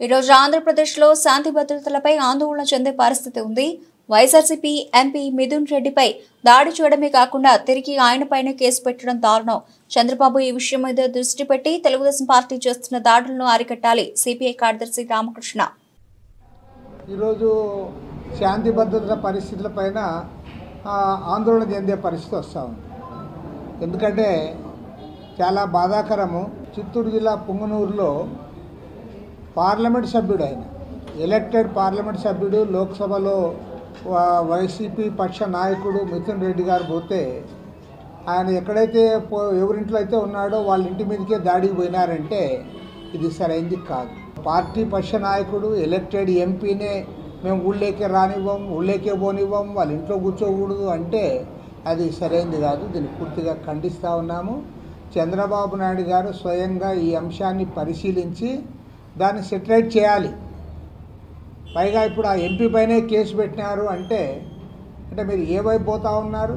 ఈరోజు ఆంధ్రప్రదేశ్లో శాంతి భద్రతలపై ఆందోళన చెందే పరిస్థితి ఉంది. వైఎస్ఆర్సీపీ ఎంపీ మిథున్ రెడ్డిపై దాడి చేయడమే కాకుండా తిరిగి ఆయనపైనే కేసు పెట్టడం దారుణం. చంద్రబాబు ఈ విషయం మీద దృష్టి పెట్టి తెలుగుదేశం పార్టీ చేస్తున్న దాడులను అరికట్టాలి. సిపిఐ కార్యదర్శి రామకృష్ణ ఈరోజు శాంతి భద్రతల పరిస్థితులపైన ఆందోళన చెందే పరిస్థితి వస్తూ ఉంది. ఎందుకంటే చాలా బాధాకరము. చిత్తూరు జిల్లా పుంగనూరులో పార్లమెంట్ సభ్యుడు, ఆయన ఎలక్టెడ్ పార్లమెంట్ సభ్యుడు, లోక్సభలో వైసీపీ పక్ష నాయకుడు మిథున్ రెడ్డి గారు పోతే ఆయన ఎక్కడైతే ఎవరింట్లో అయితే ఉన్నాడో వాళ్ళ ఇంటి మీదకే దాడికి పోయినారంటే ఇది సరైనది కాదు. పార్టీ పక్ష నాయకుడు ఎలక్టెడ్ ఎంపీనే మేము ఊళ్ళేకే రానివ్వం, ఊళ్ళేకే పోనివ్వం, వాళ్ళ ఇంట్లో కూర్చోకూడదు అంటే అది సరైనది కాదు. దీన్ని పూర్తిగా ఖండిస్తూ ఉన్నాము. చంద్రబాబు నాయుడు గారు స్వయంగా ఈ అంశాన్ని పరిశీలించి దాన్ని సెటిలైట్ చేయాలి. పైగా ఇప్పుడు ఆ ఎంపీ పైనే కేసు పెట్టినారు అంటే మీరు ఏ వైపు పోతా ఉన్నారు?